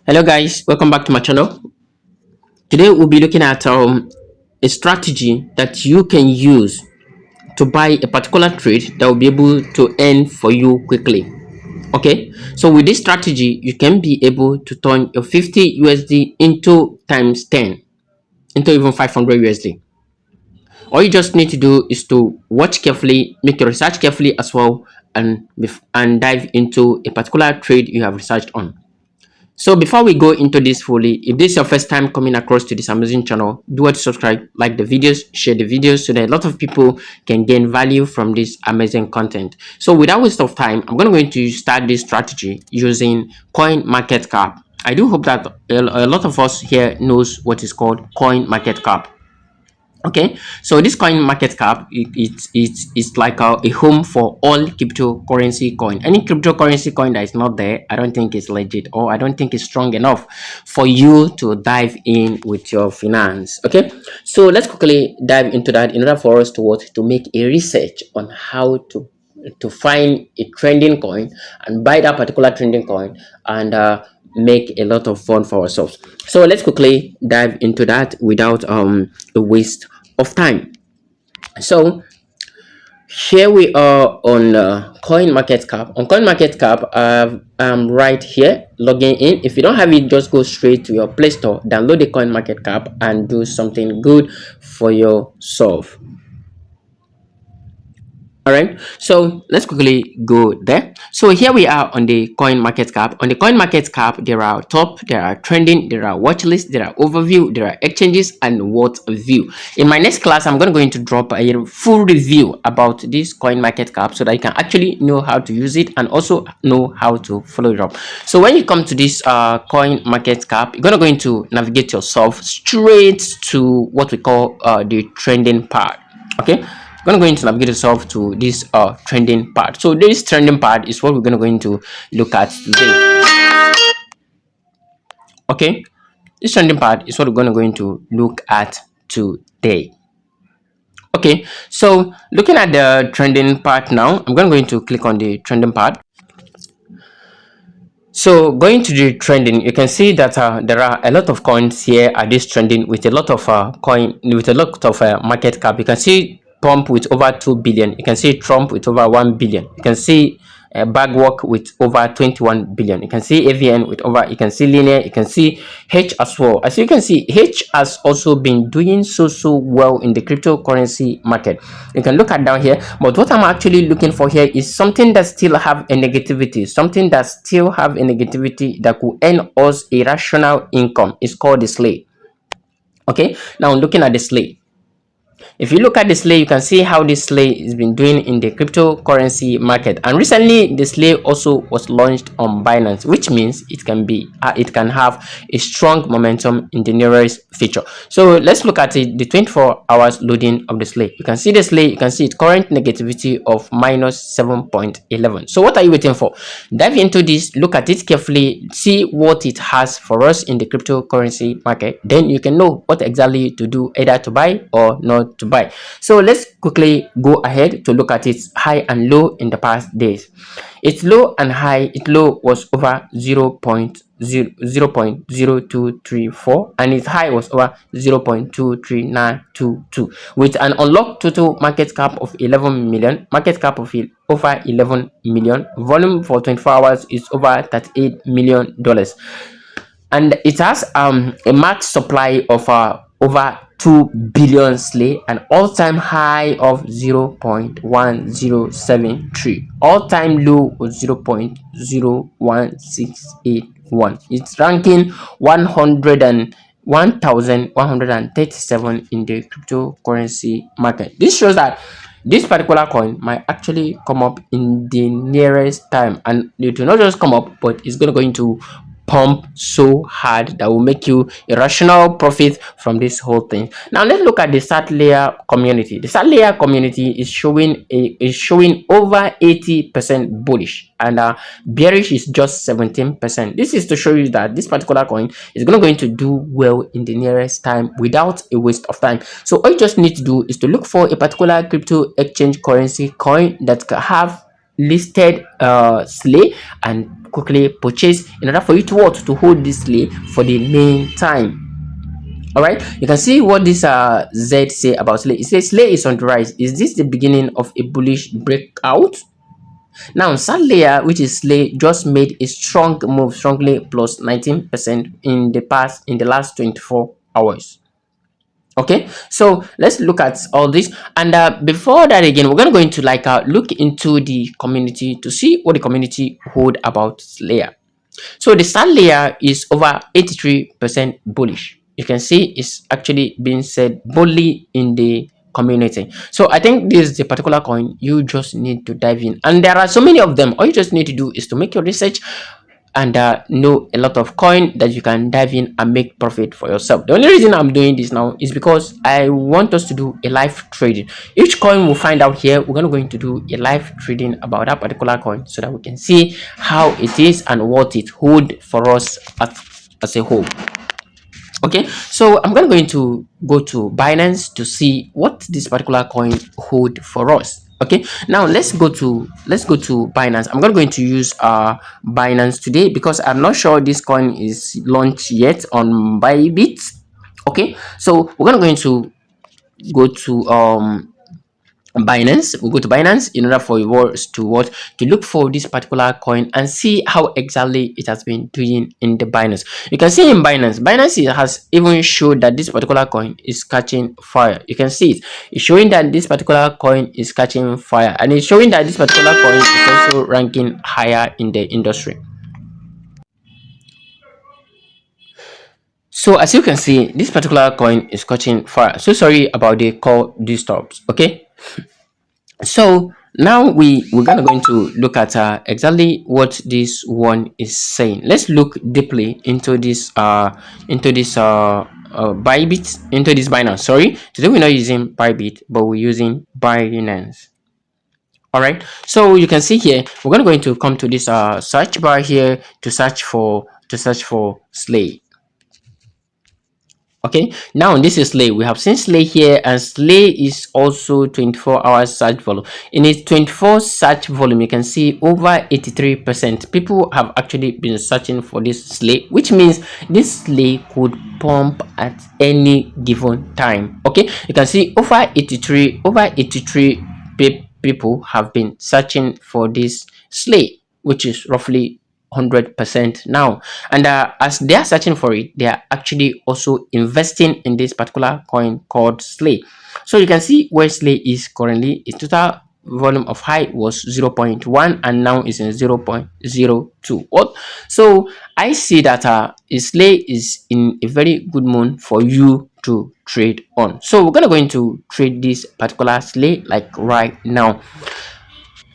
Hello guys, welcome back to my channel. Today we'll be looking at a strategy that you can use to buy a particular trade that will be able to earn for you quickly. Okay, so with this strategy you can be able to turn your 50 USD into times 10 into even 500 USD. All you just need to do is to watch carefully, make your research carefully as well, and dive into a particular trade you have researched on. So before we go into this fully, if this is your first time coming across to this amazing channel, do what to subscribe, like the videos, share the videos so that a lot of people can gain value from this amazing content. So without waste of time, I'm going to start this strategy using coin market cap. I do hope that a lot of us here knows what is called coin market cap. Okay, so this coin market cap, it's like a home for all cryptocurrency coin. Any cryptocurrency coin that is not there, I don't think it's legit, or I don't think it's strong enough for you to dive in with your finance. Okay, so let's quickly dive into that in order for us to make a research on how to find a trending coin and buy that particular trending coin and make a lot of fun for ourselves. So let's quickly dive into that without a waste of time. So here we are on coin market cap. On coin market cap, I'm right here logging in. If you don't have it, just go straight to your Play Store, download the coin market cap and do something good for yourself. All right, so let's quickly go there. So here we are on the coin market cap. On the coin market cap, there are top, there are trending, there are watch lists, there are overview, there are exchanges, and what view. In my next class, I'm going to drop a full review about this coin market cap so that you can actually know how to use it and also know how to follow it up. So when you come to this coin market cap, you're going to navigate yourself straight to what we call the trending part. Okay, going to navigate yourself to this trending part. So this trending part is what we're going to look at today. Okay, this trending part is what we're going to look at today. Okay, so looking at the trending part now, I'm going to click on the trending part. So going to the trending, you can see that there are a lot of coins here at this trending with a lot of market cap. You can see Pump with over 2 billion. You can see Trump with over 1 billion. You can see Bagwork with over 21 billion. You can see AVN with over, you can see Linear, you can see H as well. As you can see, H has also been doing so well in the cryptocurrency market. You can look at down here, but what I'm actually looking for here is something that still have a negativity, something that still have a negativity that could earn us a rational income. It's called the SLAY. Okay, now looking at the SLAY. If you look at the SLAY, you can see how this SLAY has been doing in the cryptocurrency market. And recently, the SLAY also was launched on Binance, which means it can have a strong momentum in the nearest future. So let's look at it, the 24 hours loading of the SLAY. You can see the SLAY, you can see its current negativity of minus 7.11. So what are you waiting for? Dive into this, look at it carefully, see what it has for us in the cryptocurrency market. Then you can know what exactly to do, either to buy or not to buy. So let's quickly go ahead to look at its high and low in the past days. Its low and high, its low was over 0.0234 and its high was over 0.23922 with an unlocked total market cap of 11 million, market cap of over 11 million, volume for 24 hours is over $38 million, and it has a max supply of over 2 billion SLAY, an all-time high of 0.1073, all-time low of 0.01681. It's ranking 1137 in the cryptocurrency market. This shows that this particular coin might actually come up in the nearest time, and it will not just come up, but it's going to pump so hard that will make you a rational profit from this whole thing. Now let's look at the start layer community. The start layer community is showing over 80% bullish, and bearish is just 17%. This is to show you that this particular coin is going to do well in the nearest time without a waste of time. So all you just need to do is to look for a particular crypto exchange currency coin that can have listed SLAY and quickly purchase in order for you to what, to hold this slay for the meantime. All right, you can see what this Z say about slay. It says slay is on the rise. Is this the beginning of a bullish breakout? Now, Layer, which is Slay, just made a strong move, strongly plus 19% in the last 24 hours. Okay, so let's look at all this, and before that, again, we're gonna go into like look into the community to see what the community hold about Slayer. So the start layer is over 83% bullish. You can see it's actually being said boldly in the community. So I think this is the particular coin you just need to dive in, and there are so many of them. All you just need to do is to make your research and know a lot of coin that you can dive in and make profit for yourself. The only reason I'm doing this now is because I want us to do a live trading. Each coin we'll find out here, we're going to do a live trading about that particular coin so that we can see how it is and what it hold for us as a whole. Okay, so I'm going to go to Binance to see what this particular coin hold for us. Okay, now let's go to Binance. I'm going to use Binance today because I'm not sure this coin is launched yet on Bybit. Okay, so we're going to go to Binance. We'll go to Binance in order for yours to what, to look for this particular coin and see how exactly it has been doing in the Binance. You can see in Binance it has even showed that this particular coin is catching fire. You can see it's showing that this particular coin is catching fire, and it's showing that this particular coin is also ranking higher in the industry. So as you can see, this particular coin is catching fire. So sorry about the call disturbs. Okay, so now we're gonna going to look at exactly what this one is saying. Let's look deeply into this Bybit, into this Binance. Sorry, today we're not using Bybit, but we're using Binance. All right, so you can see here we're going to come to this search bar here to search for Slay. Okay, now this is Slay. We have seen Slay here, and Slay is also 24 hours search volume. In its 24 search volume, you can see over 83% people have actually been searching for this Slay, which means this Slay could pump at any given time. Okay, you can see over 83 people have been searching for this Slay, which is roughly 100% now, and as they are searching for it, they are actually also investing in this particular coin called Slay. So you can see where Slay is currently. Its total volume of high was 0.1 and now is in 0.02. What? So I see that Slay is in a very good mood for you to trade on. So we're gonna go into trade this particular Slay like right now.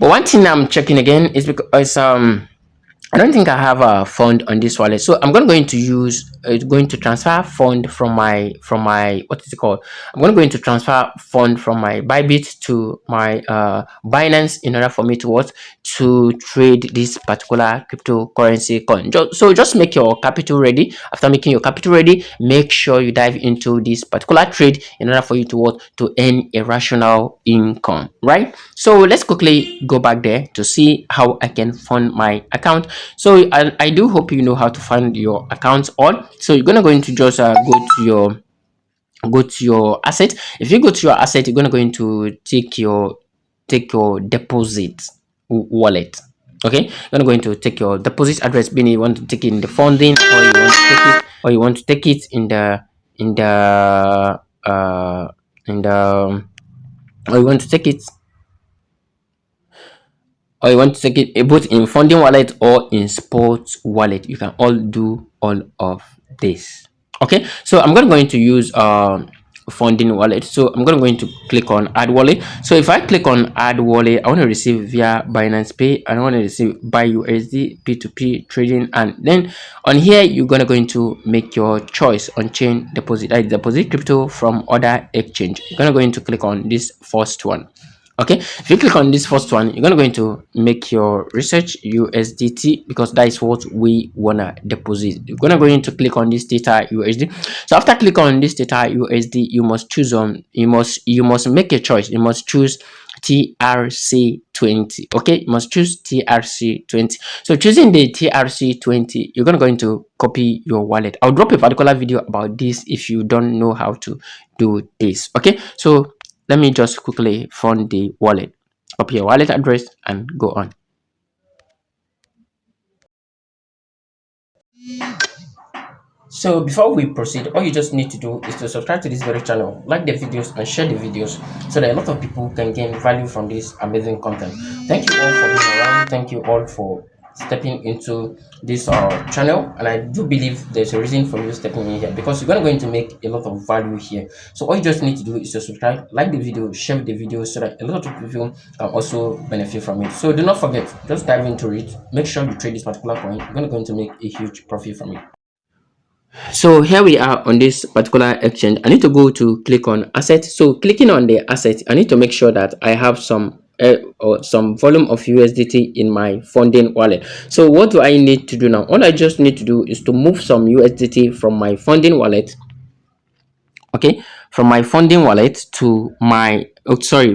But one thing I'm checking again is because I don't think I have a fund on this wallet, so I'm going to use going to transfer fund from my what is it called? I'm going to transfer fund from my Bybit to my Binance in order for me to what, to trade this particular cryptocurrency coin. So just make your capital ready. After making your capital ready, make sure you dive into this particular trade in order for you to what, to earn a rational income, right? So let's quickly go back there to see how I can fund my account. So I do hope you know how to fund your accounts on. So you're gonna just go to your asset. If you go to your asset, you're gonna take your deposit wallet. Okay, you're going to take your deposit address, being you want to take it in the funding, or you want to take it in the or you want to take it both in funding wallet or in sports wallet. You can all do all of this. Okay, so I'm going to use funding wallet. So I'm going to click on add wallet. So if I click on add wallet, I want to receive via Binance Pay, and I want to receive by USD P2P trading, and then on here you're going to make your choice on chain deposit. I deposit crypto from other exchange. You're going to click on this first one. Okay, if you click on this first one, you're going to make your research USDT, because that is what we wanna deposit. You're going to click on this data USD. So after click on this data USD, you must choose on you must make a choice. You must choose TRC20. Okay, you must choose TRC20. So choosing the TRC20, you're going to copy your wallet. I'll drop a particular video about this if you don't know how to do this. Okay, so let me just quickly fund the wallet. Copy your wallet address and go on. So before we proceed, all you just need to do is to subscribe to this very channel, like the videos and share the videos so that a lot of people can gain value from this amazing content. Thank you all for being around. Thank you all for stepping into this channel, and I do believe there's a reason for you stepping in here because you're going to make a lot of value here. So all you just need to do is to subscribe, like the video, share the video so that a lot of people can also benefit from it. So do not forget, just dive into it. Make sure you trade this particular coin. You're going to make a huge profit from it. So here we are on this particular exchange. I need to go to click on asset. So clicking on the asset, I need to make sure that I have some or some volume of USDT in my funding wallet. So what do I need to do now? All I just need to do is to move some USDT from my funding wallet, okay, from my funding wallet to my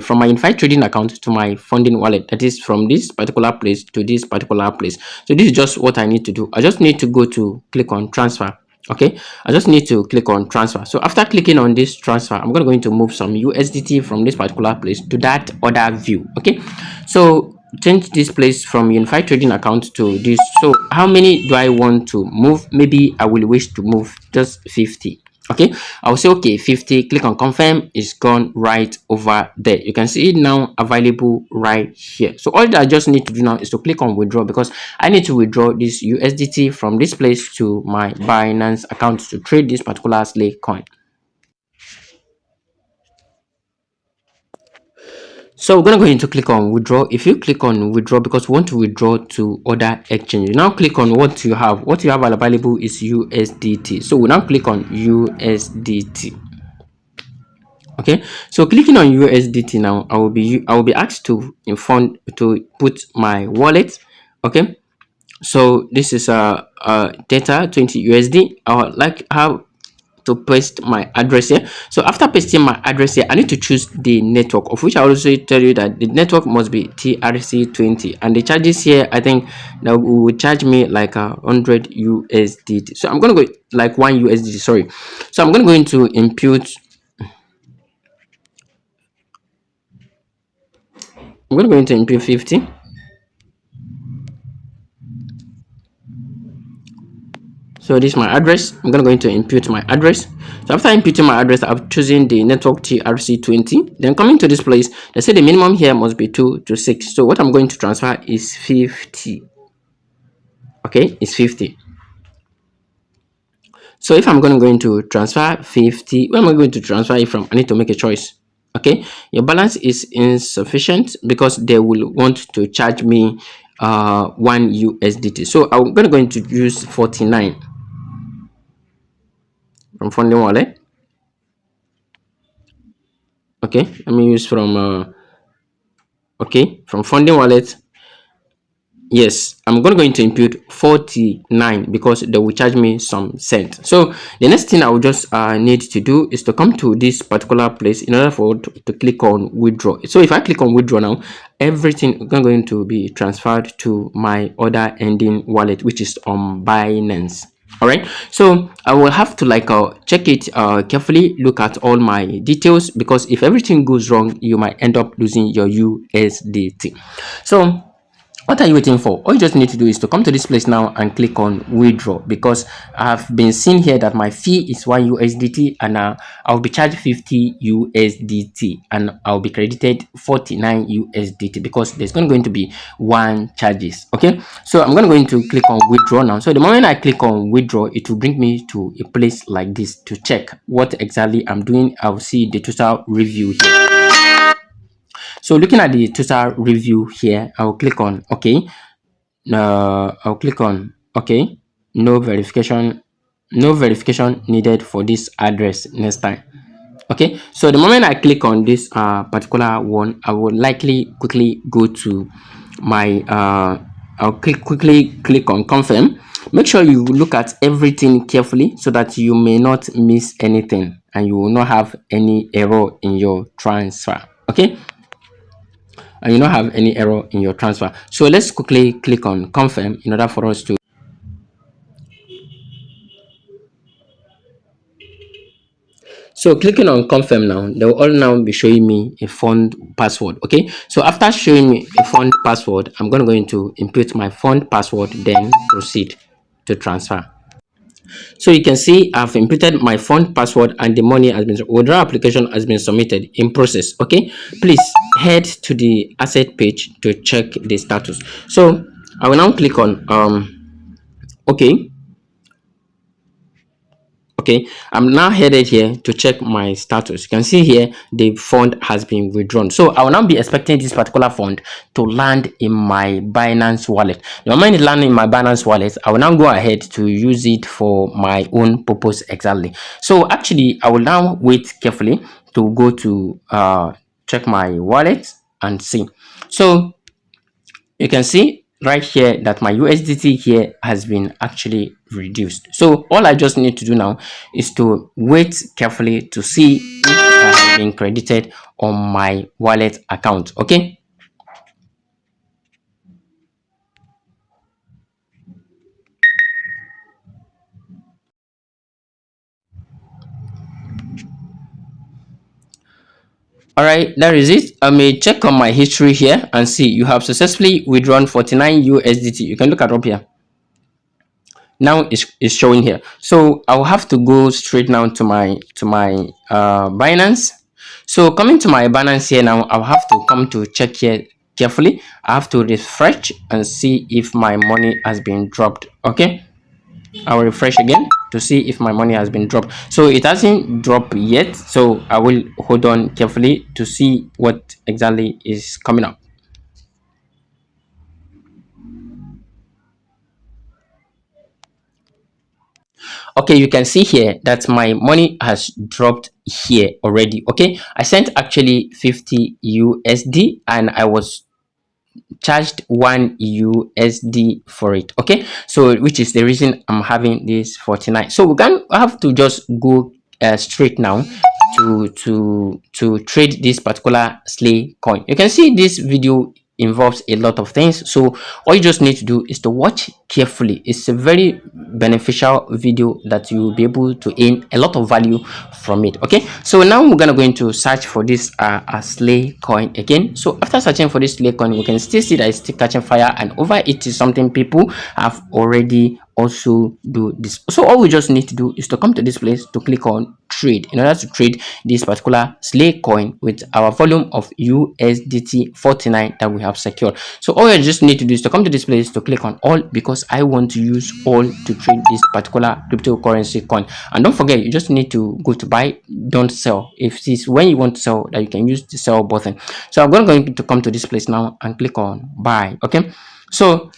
from my Infinite trading account to my funding wallet. That is from this particular place to this particular place. So this is just what I need to do. I just need to go to click on transfer. Okay, I just need to click on transfer. So after clicking on this transfer, I'm going to move some USDT from this particular place to that other view. Okay, so change this place from unified trading account to this. So how many do I want to move? Maybe I will wish to move just 50. Okay, I'll say okay, 50. Click on confirm. It's gone right over there. You can see it now available right here. So all that I just need to do now is to click on withdraw because I need to withdraw this USDT from this place to my Binance account to trade this particular slave coin. So we're going to go into click on withdraw. If you click on withdraw because we want to withdraw to other exchange, you now click on what you have. What you have available is USDT. So we now click on USDT. Okay, so clicking on USDT now, I will be asked to put my wallet. Okay, so this is data 20 USD. I would like how to paste my address here. So after pasting my address here, I need to choose the network, of which I also tell you that the network must be TRC20, and the charges here, I think that will charge me like 100 USDT. So I'm going to go like 1 USDT, sorry. So I'm going to impute. I'm going to impute 50. So this is my address. I'm going to impute my address. So after imputing my address, I've chosen the network TRC20. Then coming to this place, they say the minimum here must be 2 to 6. So what I'm going to transfer is 50. Okay, it's 50. So if I'm going to transfer 50, where am I going to transfer it from? I need to make a choice. Okay, your balance is insufficient because they will want to charge me 1 USDT. So I'm going to use 49 from funding wallet. Okay, let me use from from funding wallet. Yes, I'm going to impute 49 because they will charge me some cent. So the next thing I will just need to do is to come to this particular place in order for to click on withdraw. So if I click on withdraw now, everything is going to be transferred to my order ending wallet, which is on Binance. All right, so I will have to like check it carefully, look at all my details, because if everything goes wrong, you might end up losing your USDT. So what are you waiting for? All you just need to do is to come to this place now and click on withdraw, because I've been seeing here that my fee is 1 USDT and I'll be charged 50 USDT and I'll be credited 49 USDT because there's going to be 1 charges. Okay, so I'm going to click on withdraw now. So the moment I click on withdraw, it will bring me to a place like this to check what exactly I'm doing. I'll see the total review here. So looking at the total review here, I'll click on okay. I'll click on okay. No verification needed for this address next time. Okay, so the moment I click on this particular one, I will likely quickly go to my I'll quickly click on confirm. Make sure you look at everything carefully so that you may not miss anything and you will not have any error in your transfer. Okay, and you don't have any error in your transfer. So let's quickly click on confirm in order for us to. So clicking on confirm now, they will all now be showing me a fund password. Okay, so after showing me a fund password, I'm going to input my fund password, then proceed to transfer. So you can see I've inputted my fund password and the money has been withdrawal application has been submitted in process. Okay, please head to the asset page to check the status. So I will now click on okay. Okay, I'm now headed here to check my status. You can see here the fund has been withdrawn. So I will now be expecting this particular fund to land in my Binance wallet. The moment it lands in my Binance wallet, I will now go ahead to use it for my own purpose exactly. So actually, I will now wait carefully to go to check my wallet and see. So you can see right here that my USDT here has been actually reduced. So all I just need to do now is to wait carefully to see if I have been credited on my wallet account. Okay. All right, that is it. I may check on my history here and see you have successfully withdrawn 49 USDT. You can look at up here. Now it's showing here. So I'll have to go straight now to my Binance. So coming to my Binance here now, I'll have to come to check here carefully. I have to refresh and see if my money has been dropped. Okay, I will refresh again to see if my money has been dropped. So it hasn't dropped yet, so I will hold on carefully to see what exactly is coming up. Okay, you can see here that my money has dropped here already. Okay, I sent actually 50 USD and I was charged 1 USD for it. Okay, so which is the reason I'm having this 49. So we can have to just go straight now to trade this particular slay coin. You can see this video involves a lot of things, so all you just need to do is to watch carefully. It's a very beneficial video that you will be able to gain a lot of value from it. Okay, so now we're gonna go into search for this slay coin again. So after searching for this slay coin, we can still see that it's still catching fire, and over it is something people have already also do this. So all we just need to do is to come to this place to click on trade in order to trade this particular slay coin with our volume of USDT 49 that we have secured. So all you just need to do is to come to this place to click on all, because I want to use all to trade this particular cryptocurrency coin. And don't forget, you just need to go to buy, don't sell. If this when you want to sell, that you can use the sell button. So I'm going to come to this place now and click on buy. Okay, so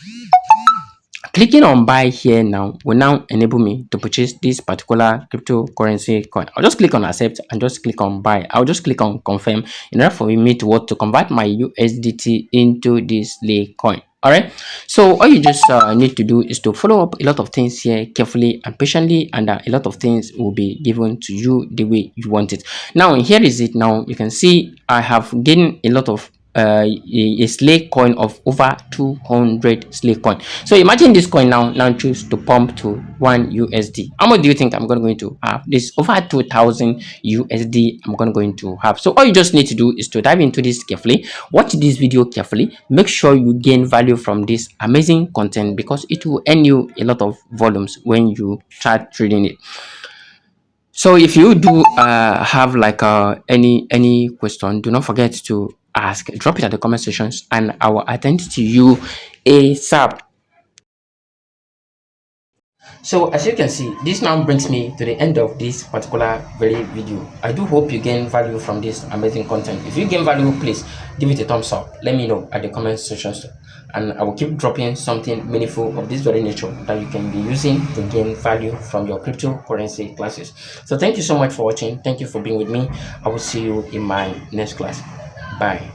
clicking on buy here now will now enable me to purchase this particular cryptocurrency coin. I'll just click on accept and just click on buy. I'll just click on confirm in order for me to what to convert my USDT into this slay coin. All right, so all you just need to do is to follow up a lot of things here carefully and patiently, and a lot of things will be given to you the way you want it. Now here is it. Now you can see I have gained a lot of a slay coin of over 200 slay coin. So imagine this coin now choose to pump to 1 USD. How much do you think I'm going to have? This over 2000 USD I'm going to have. So all you just need to do is to dive into this carefully, watch this video carefully, make sure you gain value from this amazing content, because it will earn you a lot of volumes when you start trading it. So if you do have like any question, do not forget to ask, drop it at the comment sections, and I will attend to you ASAP. So as you can see, this now brings me to the end of this particular very video. I do hope you gain value from this amazing content. If you gain value, please give it a thumbs up. Let me know at the comment sections, and I will keep dropping something meaningful of this very nature that you can be using to gain value from your cryptocurrency classes. So thank you so much for watching. Thank you for being with me. I will see you in my next class. Bye.